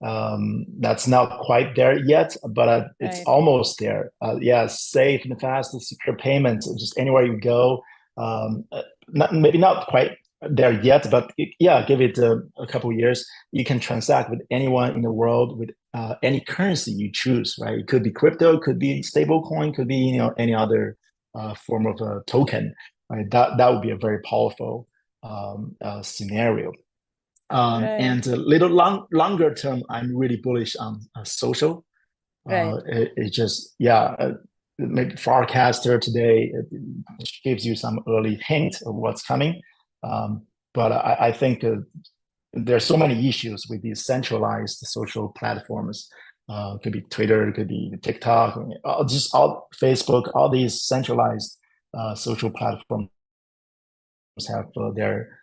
That's not quite there yet, but it's Right. almost there. Yeah, safe and fast, secure payments, just anywhere you go. Maybe not quite there yet, but yeah, give it a couple of years. You can transact with anyone in the world with any currency you choose, right? It could be crypto, could be stable coin, could be any other form of a token. Right? That would be a very powerful scenario. Right. And a little longer term, I'm really bullish on social. Right. It just, yeah, maybe forecaster today it gives you some early hint of what's coming. But I think there's so many issues with these centralized social platforms. It could be Twitter, it could be TikTok, just all Facebook, all these centralized social platforms have their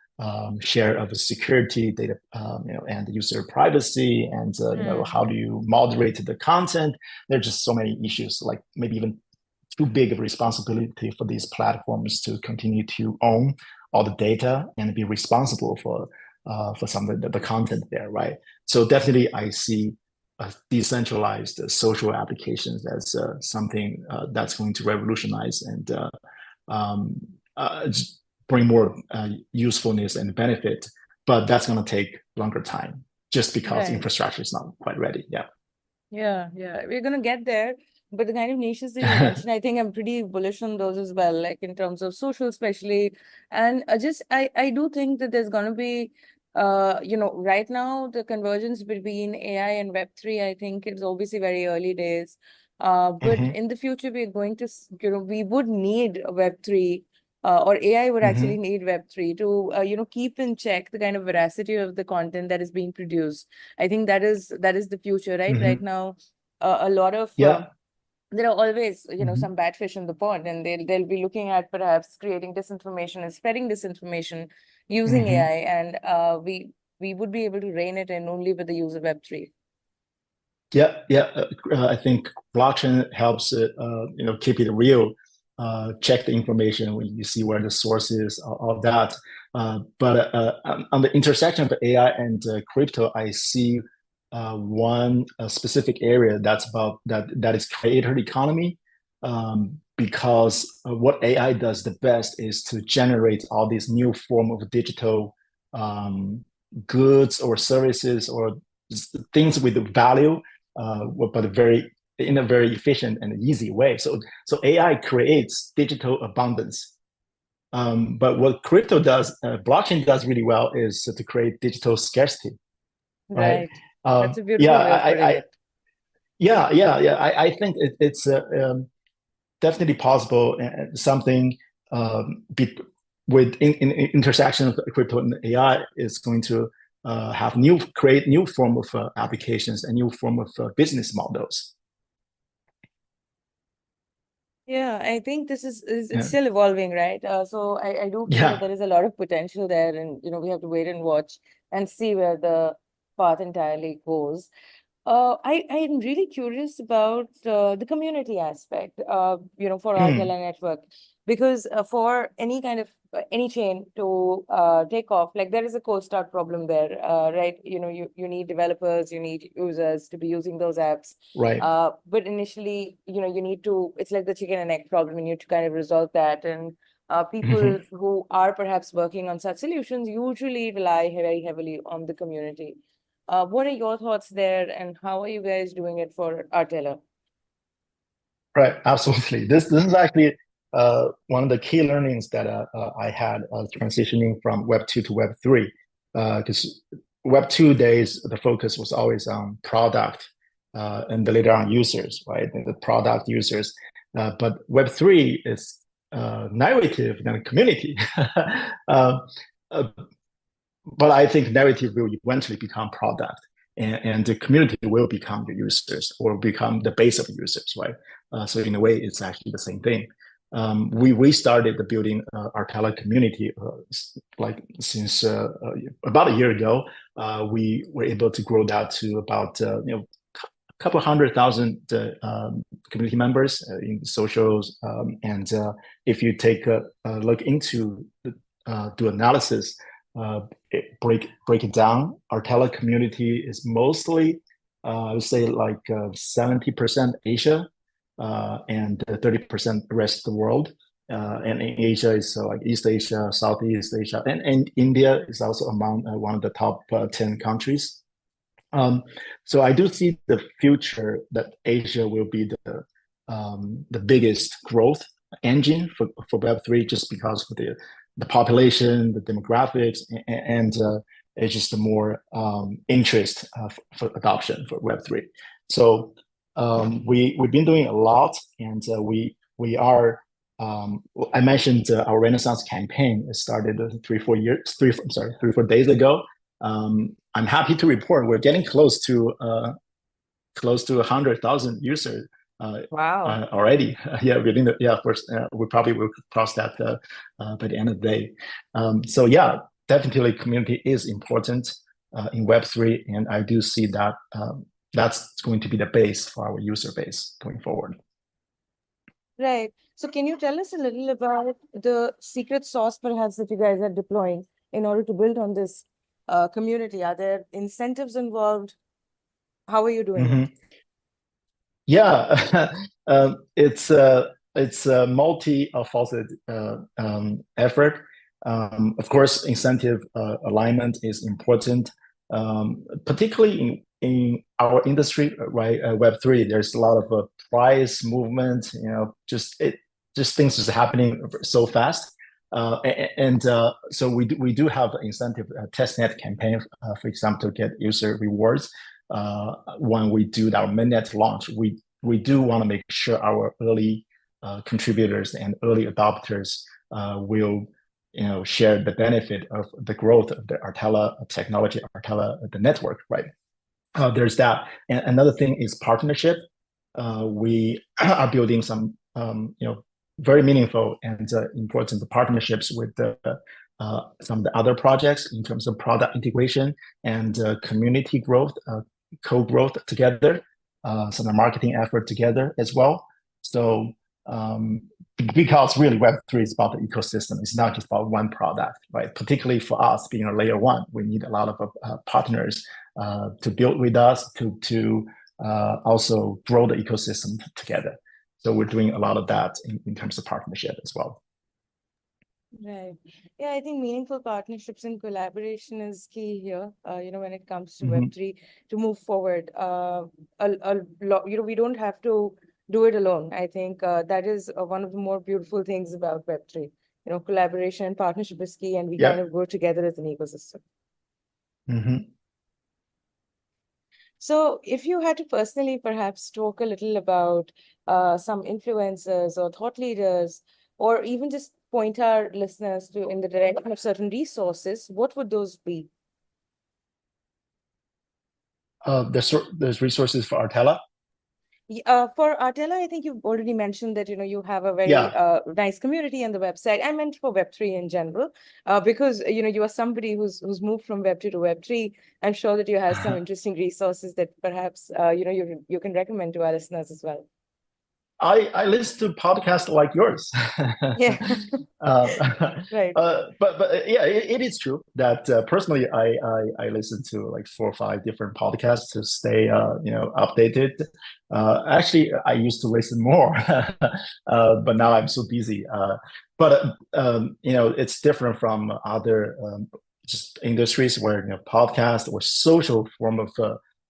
share of security data, and user privacy, and Hmm. how do you moderate the content? There are just so many issues, like maybe even too big of a responsibility for these platforms to continue to own all the data and be responsible for some of the content there, right? So definitely, I see decentralized social applications as something that's going to revolutionize and um, bring more usefulness and benefit, but that's going to take longer time just because Right. infrastructure is not quite ready. Yeah. Yeah, yeah, we're gonna get there. But the kind of niches that you mentioned, I think I'm pretty bullish on those as well, like in terms of social, especially. And I do think that there's gonna be, right now the convergence between AI and Web3, I think it's obviously very early days. But Hmm. in the future, we're going to, we would need a Web3, or AI would actually Hmm. need Web3 to, keep in check the kind of veracity of the content that is being produced. I think that is the future, right? Right Hmm. now, a lot of Yeah. there are always, Hmm. some bad fish in the pond, and they'll be looking at perhaps creating disinformation and spreading disinformation using Hmm. AI, and we would be able to rein it in only with the use of Web3. Yeah. Yeah. I think blockchain helps it, keep it real. Check the information when you see where the source is, all that. But on the intersection of AI and crypto, I see one specific area that is creator economy. Because what AI does the best is to generate all these new form of digital um, goods or services or things with value, but very in a very efficient and easy way. So AI creates digital abundance. But what crypto does, blockchain does really well is to create digital scarcity, right? Right. That's a Yeah, beautiful way of putting it. yeah. I think it's definitely possible. Something be, with in intersection of crypto and AI is going to create new form of applications and new form of business models. Yeah, I think this is it's Yeah. still evolving, right? So I do feel that Yeah. there is a lot of potential there, and we have to wait and watch and see where the path entirely goes. I'm really curious about the community aspect, for Mm. Artela Network, because for any kind of any chain to take off, like there is a cold start problem there, right? You need developers, you need users to be using those apps. Right. But initially, you need to, it's like the chicken and egg problem. You need to kind of resolve that. And people Hmm. who are perhaps working on such solutions usually rely very heavily on the community. What are your thoughts there, and how are you guys doing it for Artela? Right. Absolutely. This is actually one of the key learnings that I had transitioning from Web 2 to Web 3. Because Web 2 days, the focus was always on product and later on users, right? The product users. But Web 3 is narrative and community. uh, uh, but I think narrative will eventually become product, and the community will become the users or become the base of users, right? So in a way, it's actually the same thing. We started the building our Tala community like since about a year ago. We were able to grow that to about a couple 100,000 community members in socials, and if you take a look into do analysis, break it down, Artela community is mostly, I would say, like 70% Asia, and 30% the rest of the world. And in Asia is like East Asia, Southeast Asia, and India is also among one of the top 10 countries. So I do see the future that Asia will be the biggest growth engine for Web3, just because of the population, the demographics, and it's just the more interest for adoption for Web3. So we've been doing a lot, and we are. I mentioned our Renaissance campaign. It started 3-4 days ago. I'm happy to report we're getting close to 100,000 users Wow. already. Yeah, within first we probably will cross that by the end of the day. So yeah, definitely community is important in Web3, and I do see that that's going to be the base for our user base going forward. Right. So can you tell us a little about the secret sauce perhaps that you guys are deploying in order to build on this community? Are there incentives involved? How are you doing it? Yeah, it's a multi-faceted effort. Of course, incentive alignment is important, particularly in our industry, right? Web3, there's a lot of price movement. Just things is happening so fast. So we do have incentive testnet campaign, for example, to get user rewards. When we do our mainnet launch, we do want to make sure our early contributors and early adopters will share the benefit of the growth of the Artela technology, the network, right? There's that. And another thing is partnership. We are building some very meaningful and important partnerships with some of the other projects in terms of product integration and community growth, co-growth together, some of the marketing effort together as well. So because really Web3 is about the ecosystem, it's not just about one product, right? Particularly for us being a layer one, we need a lot of partners to build with us to also grow the ecosystem together. So we're doing a lot of that in terms of partnership as well. Right. Yeah, I think meaningful partnerships and collaboration is key here, when it comes to Mhm. Web3 to move forward. We don't have to do it alone. I think that is one of the more beautiful things about Web3. Collaboration and partnership is key, and we kind of go together as an ecosystem. Mhm. So if you had to personally perhaps talk a little about some influencers or thought leaders, or even just point our listeners to in the direction of certain resources, what would those be? There's resources for Artela. For Artela, I think you've already mentioned that you have a very Yeah. nice community on the website. I meant for Web3 in general, because you are somebody who's moved from Web2 to Web3. I'm sure that you have some interesting resources that perhaps you can recommend to our listeners as well. I listen to podcasts like yours. Yeah. Right. But yeah, it is true that personally I listen to like 4 or 5 different podcasts to stay updated. Actually, I used to listen more, but now I'm so busy. But it's different from other just industries where podcast or social form of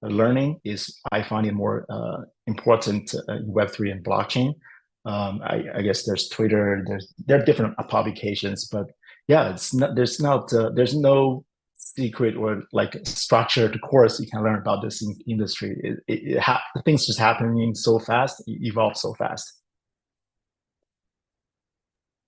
learning is, I find it more important in Web3 and blockchain. I guess there's Twitter, there are different publications, but yeah, there's no secret or like structured course you can learn about this industry. Things just happening so fast, evolve so fast.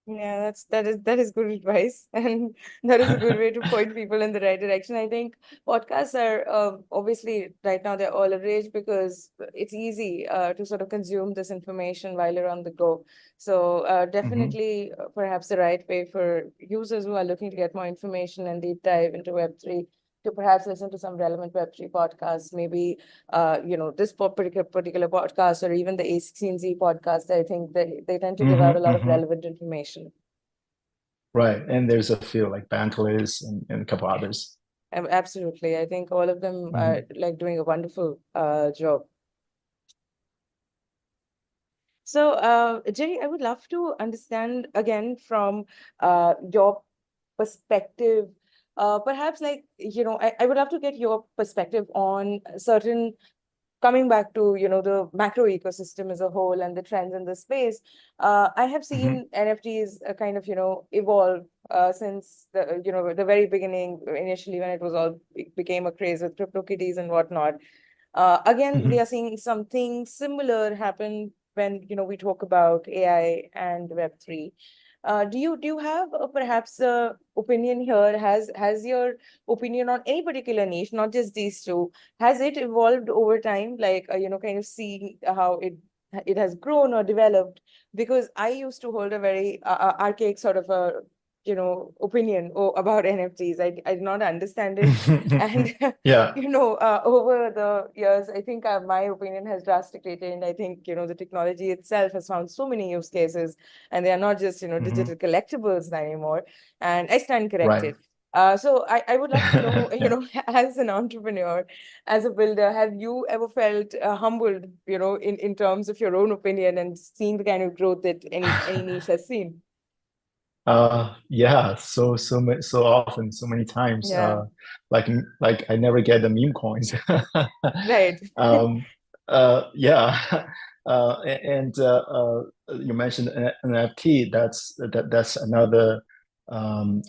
Yeah, that is good advice, and that is a good way to point people in the right direction. I think podcasts are obviously right now they're all the rage because it's easy to sort of consume this information while you're on the go. So definitely perhaps the right way for users who are looking to get more information and deep dive into Web3 to perhaps listen to some relevant Web3 podcasts, maybe this particular podcast or even the A16Z podcast. I think they tend to give out a lot of relevant information. Right. And there's a few like Bankless and a couple others. Absolutely. I think all of them are Mhm. like doing a wonderful job. So, Jerry, I would love to understand again from your perspective, perhaps like, I would love to get your perspective on certain, coming back to, the macro ecosystem as a whole and the trends in the space. I have Mhm. seen NFTs kind of, evolve since the very beginning, initially when it was all became a craze with CryptoKitties and whatnot. Again, we Mhm. are seeing something similar happen when we talk about AI and Web3. Do you have perhaps a opinion here? Has your opinion on any particular niche, not just these two, has it evolved over time? Like kind of seeing how it has grown or developed? Because I used to hold a very archaic sort of a opinion about NFTs. I did not understand it, and Yeah. over the years, I think my opinion has drastically changed. I think, the technology itself has found so many use cases, and they are not just, digital Mhm. collectibles anymore. And I stand Right. corrected. So I would love to know, Yeah. as an entrepreneur, as a builder, have you ever felt humbled, in terms of your own opinion and seeing the kind of growth that any niche has seen? Yeah, so often, so many times. Yeah, Like I never get the meme coins. right. Um, yeah. And you mentioned NFT. That's another um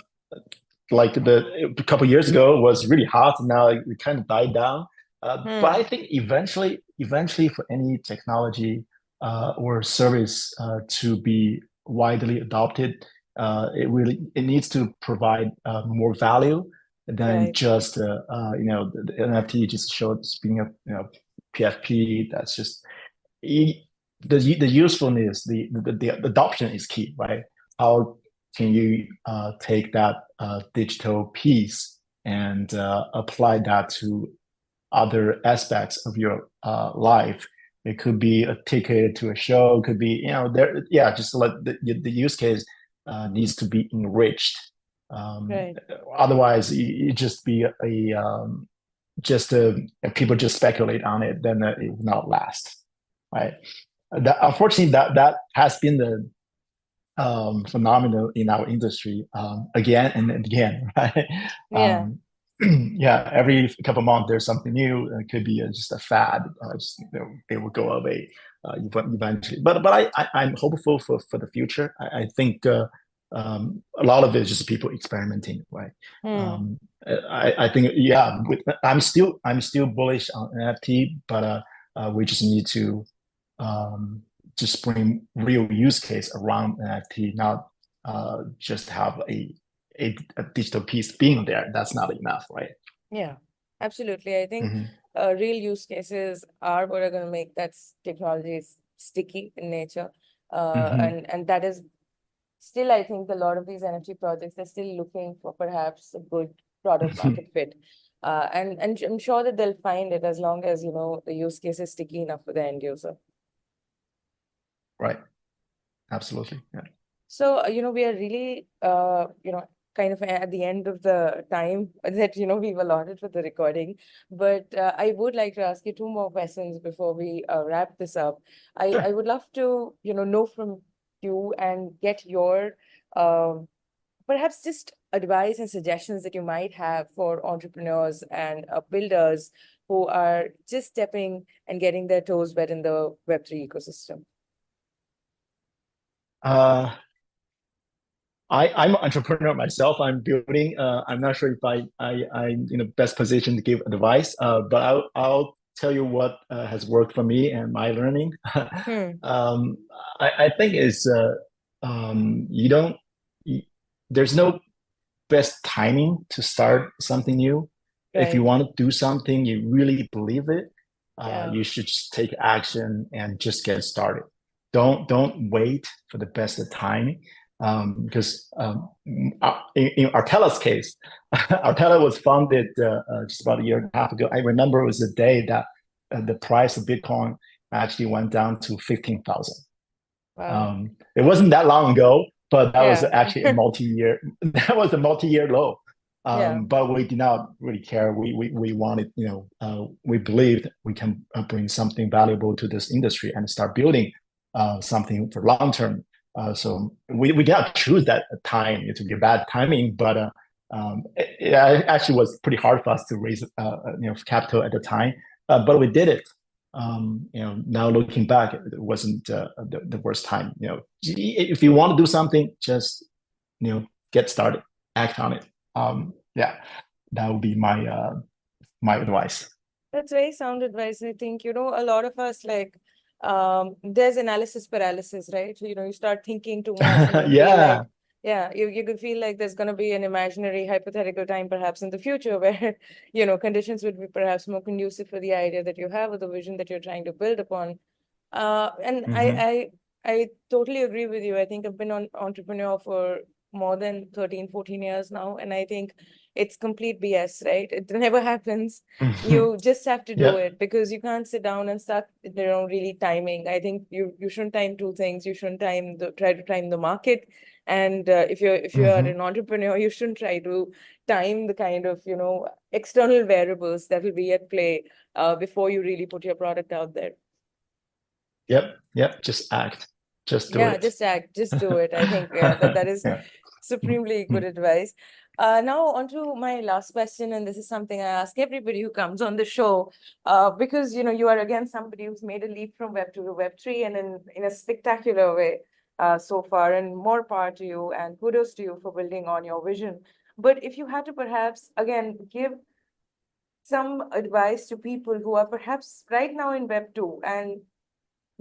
like a couple years ago was really hot. Now it kind of died down. But I Hmm. think eventually for any technology or service to be widely adopted, it needs to provide more value than Right, just the NFT just shows being a PFP. That's just e- the usefulness, the adoption is key, right? How can you take that digital piece and apply that to other aspects of your life? It could be a ticket to a show. It could be, there. Yeah, just like the use case needs to be enriched. Um, right. Otherwise, it just be just if people just speculate on it, then it will not last, right? Unfortunately, that has been the phenomenon in our industry again and again, right? Yeah. Um, yeah, every couple of months there's something new. It could be just a fad. It will go away eventually. But I'm hopeful for the future. I think a lot of it is just people experimenting, right? Hmm. I think yeah, I'm still bullish on NFT, but we just need to um, just bring real use case around NFT, not just have a digital piece being there. That's not enough, right? Yeah, absolutely. I think Hmm. real use cases are what are going to make that technology sticky in nature. Hmm. And that is still, I think, a lot of these NFT projects, they're still looking for perhaps a good product market fit. And I'm sure that they'll find it as long as, the use case is sticky enough for the end user. Right. Absolutely. Yeah. So, we are really, kind of at the end of the time that, we've allotted for the recording. But I would like to ask you two more questions before we wrap this up. I Sure. would love to, know from you and get your um, perhaps just advice and suggestions that you might have for entrepreneurs and builders who are just stepping and getting their toes wet in the Web3 ecosystem. Uh, I'm an entrepreneur myself. I'm building. I'm not sure if I'm in the best position to give advice, but I'll tell you what has worked for me and my learning. Hmm. um, I think is you don't. You, there's no best timing to start something new. If you Right. want to do something, you really believe it, Yeah. you should just take action and just get started. Don't wait for the best of time, because in Artela's case, Artela was founded just about a year and a half ago. I remember it was the day that the price of Bitcoin actually went down to 15,000. Wow. It wasn't that long ago, but that was Yeah. actually a multi-year. That was a multi-year low. Yeah. But we did not really care. We wanted, we believed we can bring something valuable to this industry and start building something for long term. So we cannot choose that time. It would be bad timing, but it actually was pretty hard for us to raise capital at the time. But we did it. Now looking back, it wasn't the worst time. If you want to do something, just get started, act on it. Yeah, that would be my advice. That's very sound advice. I think, a lot of us like there's analysis paralysis, right? You start thinking too much and you feel like, Yeah. yeah, you could feel like there's going to be an imaginary hypothetical time perhaps in the future where, conditions would be perhaps more conducive for the idea that you have or the vision that you're trying to build upon. And Mm-hmm. I totally agree with you. I think I've been an entrepreneur for more than 13, 14 years now, and I think it's complete BS, right? It never happens. Mm-hmm. You just have to do Yep. it because you can't sit down and start, really timing. I think you shouldn't time two things. You shouldn't try to time the market, and if you are Mm-hmm. an entrepreneur, you shouldn't try to time the kind of external variables that will be at play before you really put your product out there. Yep. Yep. Just act. Just do Yeah, it. just act, just do it. I think that is Yeah. supremely good Mm-hmm. advice. Now on to my last question, and this is something I ask everybody who comes on the show, because you are again somebody who's made a leap from Web 2 to Web 3, and in a spectacular way so far, and more power to you, and kudos to you for building on your vision. But if you had to perhaps again give some advice to people who are perhaps right now in Web 2 and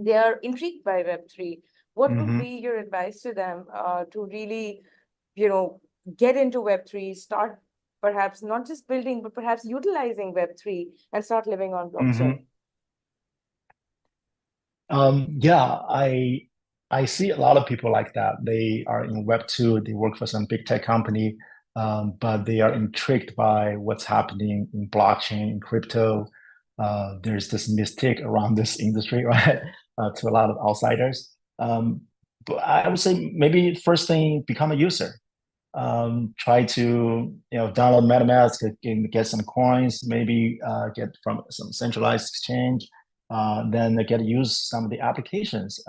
they are intrigued by Web3, what would Mm-hmm. be your advice to them to really, you know, get into Web3, start perhaps not just building, but perhaps utilizing Web3 and start living on blockchain? Mm-hmm. Yeah, I see a lot of people like that. They are in Web 2, they work for some big tech company, but they are intrigued by what's happening in blockchain, in crypto. There's this mystique around this industry, right? To a lot of outsiders. But I would say maybe first thing, become a user. Try to download MetaMask, get some coins, maybe get from some centralized exchange, then get use some of the applications.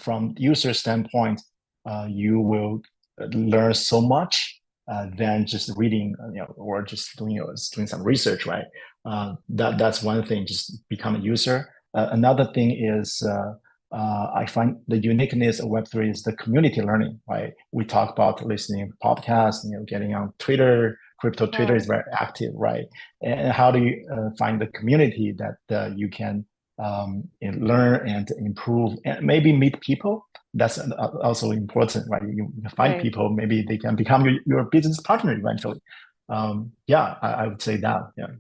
From user standpoint, you will learn so much than just reading, or just doing some research, right? That's one thing. Just become a user. Another thing is I find the uniqueness of Web3 is the community learning, right? We talk about listening to podcasts, getting on Twitter. Crypto Twitter is Hmm. very active, right? And how do you find the community that you can learn and improve and maybe meet people? That's also important, right? You find Right. people, maybe they can become your business partner eventually. Yeah, I would say that. Yeah.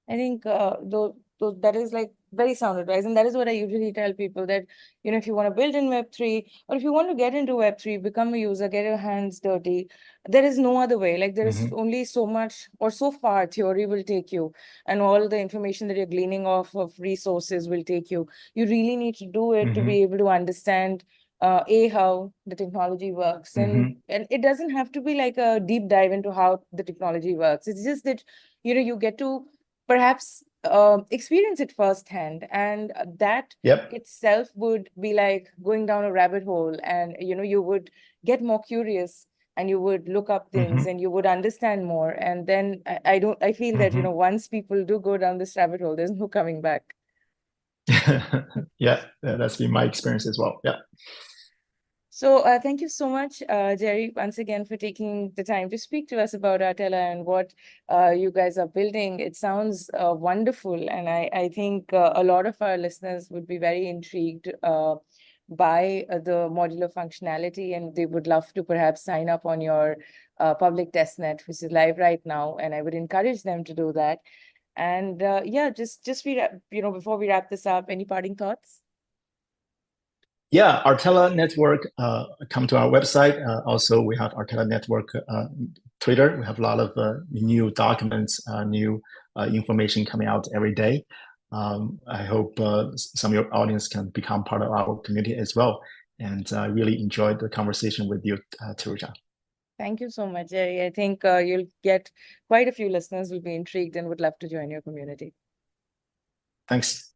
I think though that is like very sound advice, and that is what I usually tell people that if you want to build in Web3 or if you want to get into Web3, become a user, get your hands dirty. There is no other way. Like there is Mm-hmm. only so much or so far theory will take you, and all the information that you're gleaning off of resources will take you. You really need to do it to Mm-hmm. be able to understand how the technology works, and Mm-hmm. it doesn't have to be like a deep dive into how the technology works. It's just that you get to perhaps experience it firsthand, and that Yep. itself would be like going down a rabbit hole, and you would get more curious and you would look up things Mm-hmm. and you would understand more, and then I feel that Mm-hmm. once people do go down this rabbit hole, there's no coming back. Yeah, that's been my experience as well. Yeah. So thank you so much, Jerry, once again for taking the time to speak to us about Artela and what you guys are building. It sounds wonderful, and I think a lot of our listeners would be very intrigued by the modular functionality, and they would love to perhaps sign up on your public testnet, which is live right now, and I would encourage them to do that. And yeah, just before we wrap this up, any parting thoughts? Yeah, Artela Network, come to our website. Also, we have Artela Network Twitter. We have a lot of new documents, new information coming out every day. I hope some of your audience can become part of our community as well. And I really enjoyed the conversation with you, Turuja. Thank you so much. I think you'll get quite a few listeners will be intrigued and would love to join your community. Thanks.